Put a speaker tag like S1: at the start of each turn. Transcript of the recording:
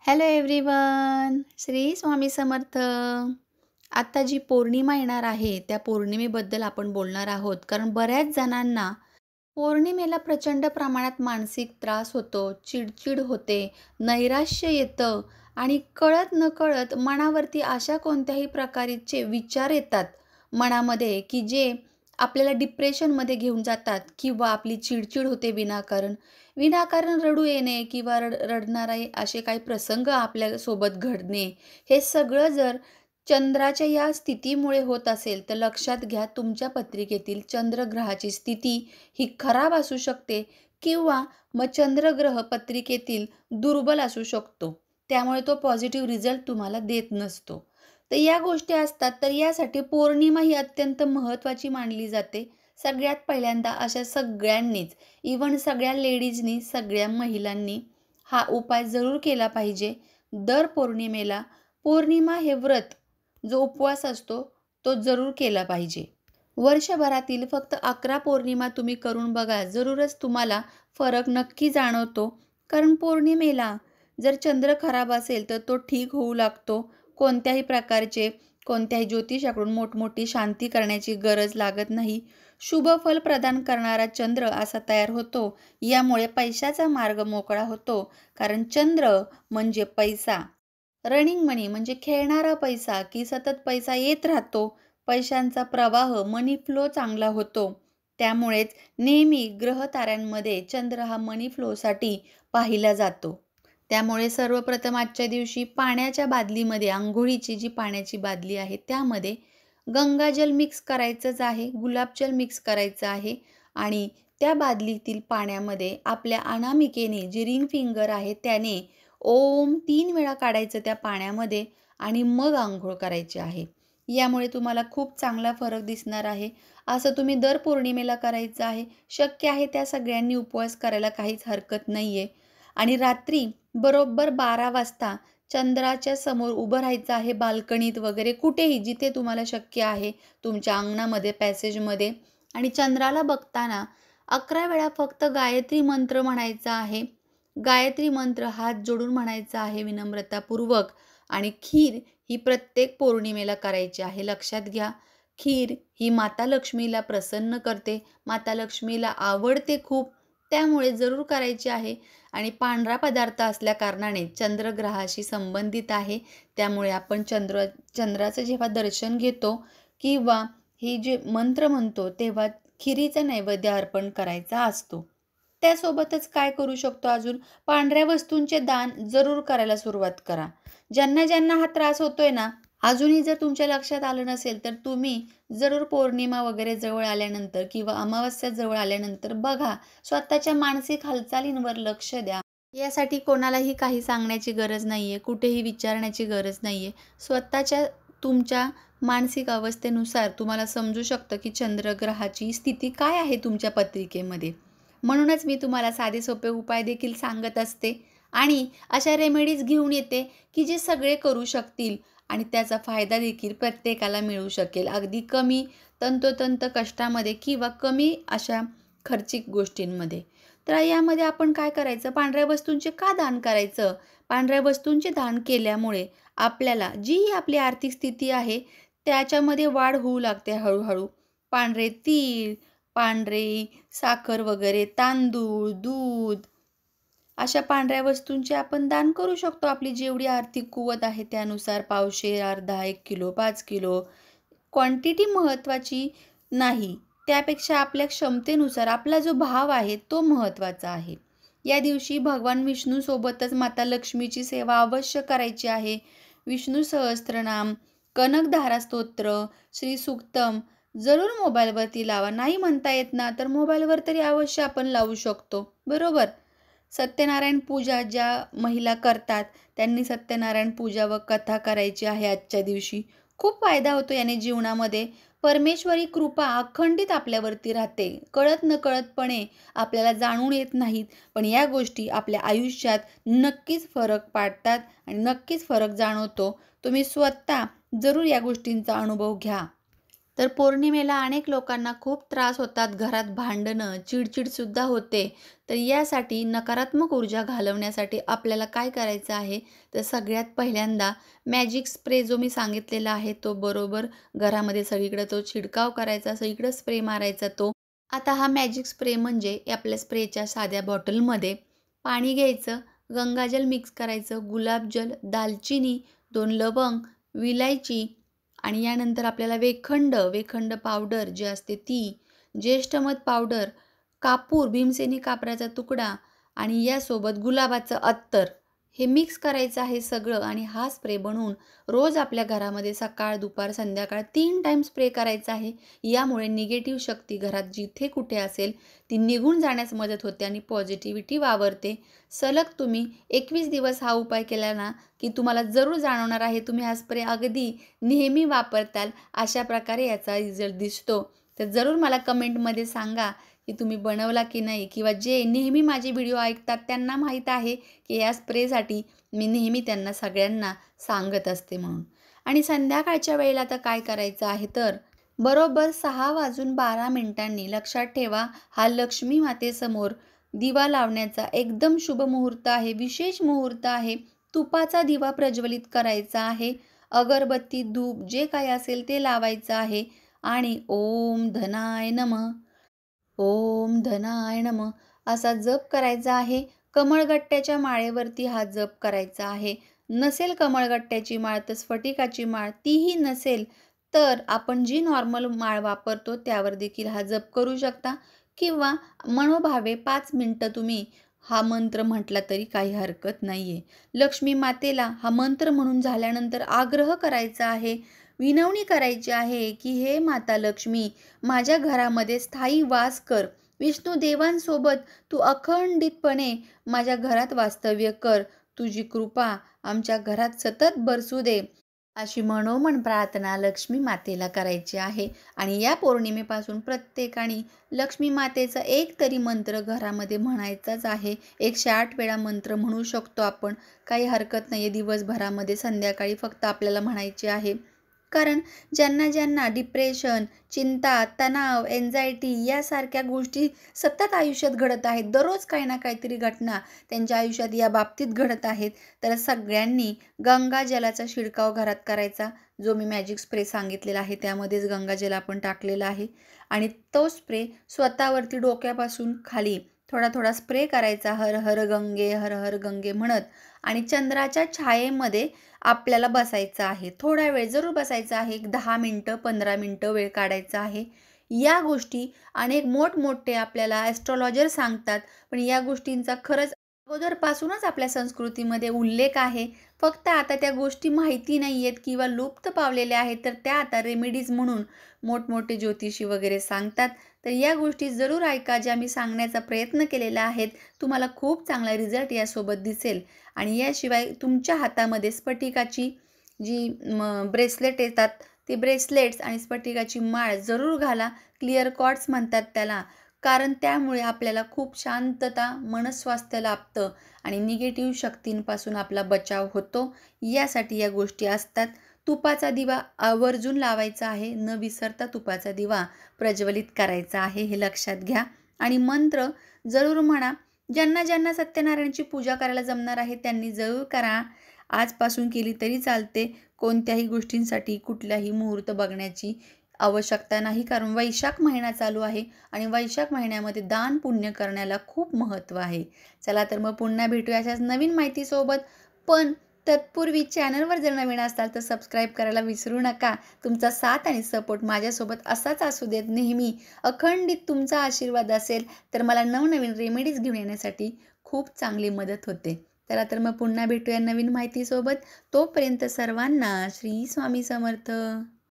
S1: Hello everyone, Shri Swami Samarth. आता जी पौर्णिमा येणार आहे, त्या पौर्णिमेबद्दल आपण बोलणार आहोत. कारण बऱ्याच जणांना पौर्णिमेला प्रचंड प्रमाणात मानसिक त्रास होतो, चिडचिड होते, नैराश्य येतं आणि कळत-नकळत मनावरती अशा कोणत्याही प्रकारचे विचार येतात मनामध्ये, की जे आपल्याला डिप्रेशनमध्ये घेऊन जातात किंवा आपली चिडचिड होते विनाकारण. विनाकारण रडू येणे किंवा रडणारा असे काही प्रसंग आपल्यासोबत घडणे, हे सगळं जर चंद्राच्या या स्थितीमुळे होत असेल, तर लक्षात घ्या तुमच्या पत्रिकेतील चंद्रग्रहाची स्थिती ही खराब असू शकते किंवा मग चंद्रग्रह पत्रिकेतील दुर्बल असू शकतो. त्यामुळे तो पॉझिटिव्ह रिझल्ट तुम्हाला देत नसतो. तर या गोष्टी असतात. तर यासाठी पौर्णिमा ही अत्यंत महत्त्वाची मानली जाते. सगळ्यात पहिल्यांदा अशा सगळ्यांनीच, इव्हन सगळ्या लेडीजनी, सगळ्या महिलांनी हा उपाय जरूर केला पाहिजे. दर पौर्णिमेला पौर्णिमा हे व्रत, जो उपवास असतो, तो जरूर केला पाहिजे. वर्षभरातील फक्त 11 पौर्णिमा तुम्ही करून बघा. जरूरच तुम्हाला फरक नक्की जाणवतो. कारण पौर्णिमेला जर चंद्र खराब असेल तर तो ठीक होऊ लागतो. कोणत्याही प्रकारचे कोणत्याही ज्योतिषाकडून मोठमोठी शांती करण्याची गरज लागत नाही. शुभ फल प्रदान करणारा चंद्र असा तयार होतो. यामुळे पैशाचा मार्ग मोकळा होतो. कारण चंद्र म्हणजे पैसा. रनिंग मनी म्हणजे खेळणारा पैसा, की सतत पैसा येत राहतो. पैशांचा प्रवाह, मनी फ्लो चांगला होतो. त्यामुळेच नेहमी ग्रहताऱ्यांमध्ये चंद्र हा मनी फ्लोसाठी पाहिला जातो. त्यामुळे सर्वप्रथम आजच्या दिवशी पाण्याच्या बादलीमध्ये, अंघोळीची जी पाण्याची बादली आहे त्यामध्ये गंगाजल मिक्स करायचंच आहे, गुलाबजल मिक्स करायचं आहे आणि त्या बादलीतील पाण्यामध्ये आपल्या अनामिकेने, जी रिंग फिंगर आहे त्याने ओम 3 वेळा काढायचं त्या पाण्यामध्ये आणि मग अंघोळ करायची आहे. यामुळे तुम्हाला खूप चांगला फरक दिसणार आहे. असं तुम्ही दर पौर्णिमेला करायचं आहे. शक्य आहे त्या सगळ्यांनी उपवास करायला काहीच हरकत नाही आहे. आणि रात्री बरोबर 12 वाजता चंद्राच्या समोर उभं राहायचं आहे, बाल्कनीत वगैरे कुठेही जिथे तुम्हाला शक्य आहे, तुमच्या अंगणामध्ये, पॅसेजमध्ये. आणि चंद्राला बघताना 11 वेळा फक्त गायत्री मंत्र म्हणायचा आहे. गायत्री मंत्र हात जोडून म्हणायचा आहे विनम्रतापूर्वक. आणि खीर ही प्रत्येक पौर्णिमेला करायची आहे. लक्षात घ्या, खीर ही माता लक्ष्मीला प्रसन्न करते, माता लक्ष्मीला आवडते खूप. त्यामुळे जरूर करायची आहे. आणि पांढरा पदार्थ असल्या कारणाने चंद्रग्रहाशी संबंधित आहे. त्यामुळे आपण चंद्राचं जेव्हा दर्शन घेतो किंवा हे जे मंत्र म्हणतो, तेव्हा खिरीचा नैवेद्य अर्पण करायचा असतो. त्यासोबतच काय करू शकतो अजून, पांढऱ्या वस्तूंचे दान जरूर करायला सुरुवात करा. ज्यांना ज्यांना हा त्रास होतोय ना, अजूनही जर तुमच्या लक्षात आलं नसेल तर तुम्ही जरूर पौर्णिमा वगैरे जवळ आल्यानंतर किंवा अमावस्या जवळ आल्यानंतर बघा, स्वतःच्या मानसिक हालचालींवर लक्ष द्या. यासाठी कोणालाही काही सांगण्याची गरज नाही आहे, कुठेही विचारण्याची गरज नाही आहे. स्वतःच्या तुमच्या मानसिक अवस्थेनुसार तुम्हाला समजू शकतं की चंद्रग्रहाची स्थिती काय आहे तुमच्या पत्रिकेमध्ये. म्हणूनच मी तुम्हाला साधे सोपे उपाय देखील सांगत असते आणि अशा रेमेडीज घेऊन येते की जे सगळे करू शकतील आणि त्याचा फायदा देखील प्रत्येकाला मिळू शकेल. अगदी कमी तंतोतंत कष्टामध्ये किंवा कमी अशा खर्चिक गोष्टींमध्ये. तर यामध्ये आपण काय करायचं, पांढऱ्या वस्तूंचे का दान करायचं? पांढऱ्या वस्तूंचे दान केल्यामुळे आपल्याला जी आपली आर्थिक स्थिती आहे त्याच्यामध्ये वाढ होऊ लागते हळूहळू. पांढरे तीळ, पांढरे साखर वगैरे, तांदूळ, दूध अशा पांढऱ्या वस्तूंचे आपण दान करू शकतो. आपली जेवढी आर्थिक कुवत आहे त्यानुसार पावशेर, अर्धा, 1 किलो, 5 किलो. क्वांटिटी महत्त्वाची नाही. त्यापेक्षा आपल्या क्षमतेनुसार आपला जो भाव आहे तो महत्त्वाचा आहे. या दिवशी भगवान विष्णूसोबतच माता लक्ष्मीची सेवा अवश्य करायची आहे. विष्णू सहस्त्रनाम, कनकधारा स्तोत्र, श्री सूक्तम जरूर मोबाईलवरती लावा. नाही म्हणता येत ना, तर मोबाईलवर तरी अवश्य आपण लावू शकतो, बरोबर? सत्यनारायण पूजा ज्या महिला करतात त्यांनी सत्यनारायण पूजा व कथा करायची आहे आजच्या दिवशी. खूप फायदा होतो याने जीवनामध्ये. परमेश्वरी कृपा अखंडित आपल्यावरती राहते. कळत नकळतपणे आपल्याला जाणून येत नाहीत, पण या गोष्टी आपल्या आयुष्यात नक्कीच फरक पाडतात आणि नक्कीच फरक जाणवतो. तुम्ही स्वतः जरूर या गोष्टींचा अनुभव घ्या. तर पौर्णिमेला अनेक लोकांना खूप त्रास होतात, घरात भांडणं, चिडचिडसुद्धा होते. तर यासाठी नकारात्मक ऊर्जा घालवण्यासाठी आपल्याला काय करायचं आहे, तर सगळ्यात पहिल्यांदा मॅजिक स्प्रे जो मी सांगितलेला आहे, तो बरोबर घरामध्ये सगळीकडे तो छिडकाव करायचा, सगळीकडे स्प्रे मारायचा तो. आता हा मॅजिक स्प्रे म्हणजे आपल्या स्प्रेच्या साध्या बॉटलमध्ये पाणी घ्यायचं, गंगाजल मिक्स करायचं, गुलाबजल, दालचिनी, 2 लवंग, विलायची आणि यानंतर आपल्याला वेखंड पावडर जी असते ती, ज्येष्ठमध पावडर, कापूर, भीमसेनी कापराचा तुकडा आणि यासोबत गुलाबाचं अत्तर हे मिक्स करायचं आहे सगळं आणि हा स्प्रे बनवून रोज आपल्या घरामध्ये सकाळ, दुपार, संध्याकाळ 3 टाईम स्प्रे करायचा आहे. यामुळे निगेटिव्ह शक्ती घरात जिथे कुठे असेल ती निघून जाण्यास मदत होते आणि पॉझिटिव्हिटी वावरते. सलग तुम्ही 21 दिवस हा उपाय केला ना, की तुम्हाला जरूर जाणवणार आहे तुम्ही हा स्प्रे अगदी नेहमी वापरताल, अशा प्रकारे याचा रिझल्ट दिसतो. तर जरूर मला कमेंटमध्ये सांगा, की तुम्ही बनवला की नाही किंवा जे नेहमी माझे व्हिडिओ ऐकतात त्यांना माहीत आहे, की या स्प्रेसाठी मी नेहमी त्यांना सगळ्यांना सांगत असते म्हणून. आणि संध्याकाळच्या वेळेला आता काय करायचं आहे तर बरोबर 6:12 लक्षात ठेवा, हा लक्ष्मी मातेसमोर दिवा लावण्याचा एकदम शुभ मुहूर्त आहे, विशेष मुहूर्त आहे. तुपाचा दिवा प्रज्वलित करायचा आहे. अगरबत्ती, धूप जे काही असेल ते लावायचं आहे आणि ओम धनाय नमः, ओम धनाय नमः असा जप करायचा आहे. कमळगट्ट्याच्या माळेवरती हा जप करायचा आहे. नसेल कमळगट्ट्याची माळ तर स्फटिकाची माळ, तीही नसेल तर आपण जी नॉर्मल माळ वापरतो त्यावर देखील हा जप करू शकता किंवा मनोभावे 5 मिनिटं तुम्ही हा मंत्र म्हटला तरी काही हरकत नाहीये. लक्ष्मी मातेला हा मंत्र म्हणून झाल्यानंतर आग्रह करायचा आहे, विनवणी करायची आहे, की "हे माता लक्ष्मी, माझ्या घरामध्ये स्थायी वास कर. विष्णुदेवांसोबत तू अखंडितपणे माझ्या घरात वास्तव्य कर. तुझी कृपा आमच्या घरात सतत बरसू दे." अशी मनोमन प्रार्थना लक्ष्मी मातेला करायची आहे. आणि या पौर्णिमेपासून प्रत्येकाने लक्ष्मी मातेचा एक तरी मंत्र घरामध्ये म्हणायचाच आहे. 108 वेळा मंत्र म्हणू शकतो आपण. काही हरकत नाही आहे दिवसभरामध्ये संध्याकाळी फक्त आपल्याला म्हणायचे आहे. कारण ज्यांना डिप्रेशन, चिंता, तणाव, एन्झायटी यासारख्या गोष्टी सतत आयुष्यात घडत आहेत. दररोज काही ना काहीतरी घटना त्यांच्या आयुष्यात या बाबतीत घडत आहेत. तर सगळ्यांनी गंगाजलाचा शिडकाव घरात करायचा. जो मी मॅजिक स्प्रे सांगितलेला आहे त्यामध्येच गंगाजल आपण टाकलेला आहे आणि तो स्प्रे स्वतःवरती डोक्यापासून खाली थोडा स्प्रे करायचा. हर हर गंगे, हर हर गंगे म्हणत आणि चंद्राच्या छायेमध्ये आपल्याला बसायचं आहे. थोडा वेळ जरूर बसायचं आहे. एक 10 मिनिटं, 15 मिनिटं वेळ काढायचा आहे. या गोष्टी अनेक मोठमोठे आपल्याला ॲस्ट्रोलॉजर सांगतात. पण या गोष्टींचा खरंच अगोदरपासूनच आपल्या संस्कृतीमध्ये उल्लेख आहे. फक्त आता त्या गोष्टी माहिती नाही आहेत किंवा लुप्त पावलेल्या आहेत. तर त्या आता रेमेडीज म्हणून मोठमोठे ज्योतिषी वगैरे सांगतात. तर या गोष्टी जरूर ऐका, ज्या मी सांगण्याचा प्रयत्न केलेला आहे. तुम्हाला खूप चांगला रिझल्ट यासोबत दिसेल. आणि याशिवाय तुमच्या हातामध्ये स्फटिकाची जी ब्रेसलेट येतात, ते ब्रेसलेट्स आणि स्फटिकाची माळ जरूर घाला. क्लिअर कॉर्ड्स म्हणतात त्याला. कारण त्यामुळे आपल्याला खूप शांतता, मनस्वास्थ्य लाभतं आणि निगेटिव्ह शक्तींपासून आपला बचाव होतो. यासाठी या गोष्टी असतात. तुपाचा दिवा आवर्जून लावायचा आहे. न विसरता तुपाचा दिवा प्रज्वलित करायचा आहे, हे लक्षात घ्या. आणि मंत्र जरूर म्हणा. ज्यांना सत्यनारायणाची पूजा करायला जमणार आहे त्यांनी जरूर करा. आजपासून केली तरी चालते. कोणत्याही गोष्टींसाठी कुठलाही मुहूर्त बघण्याची आवश्यकता नाही. कारण वैशाख महिना चालू आहे आणि वैशाख महिन्यामध्ये दान पुण्य करण्याला खूप महत्त्व आहे. चला तर मग पुन्हा भेटूया अशाच नवीन माहितीसोबत. पण तत्पूर्वी चॅनलवर जर नवीन असाल तर सबस्क्राईब करायला विसरू नका. तुमचा साथ आणि सपोर्ट माझ्यासोबत असाच असू देत नेहमी. अखंडित तुमचा आशीर्वाद असेल तर मला नवनवीन रेमेडीज घेऊन येण्यासाठी खूप चांगली मदत होते. चला तर मग पुन्हा भेटूया नवीन माहितीसोबत. तोपर्यंत सर्वांना श्री स्वामी समर्थ.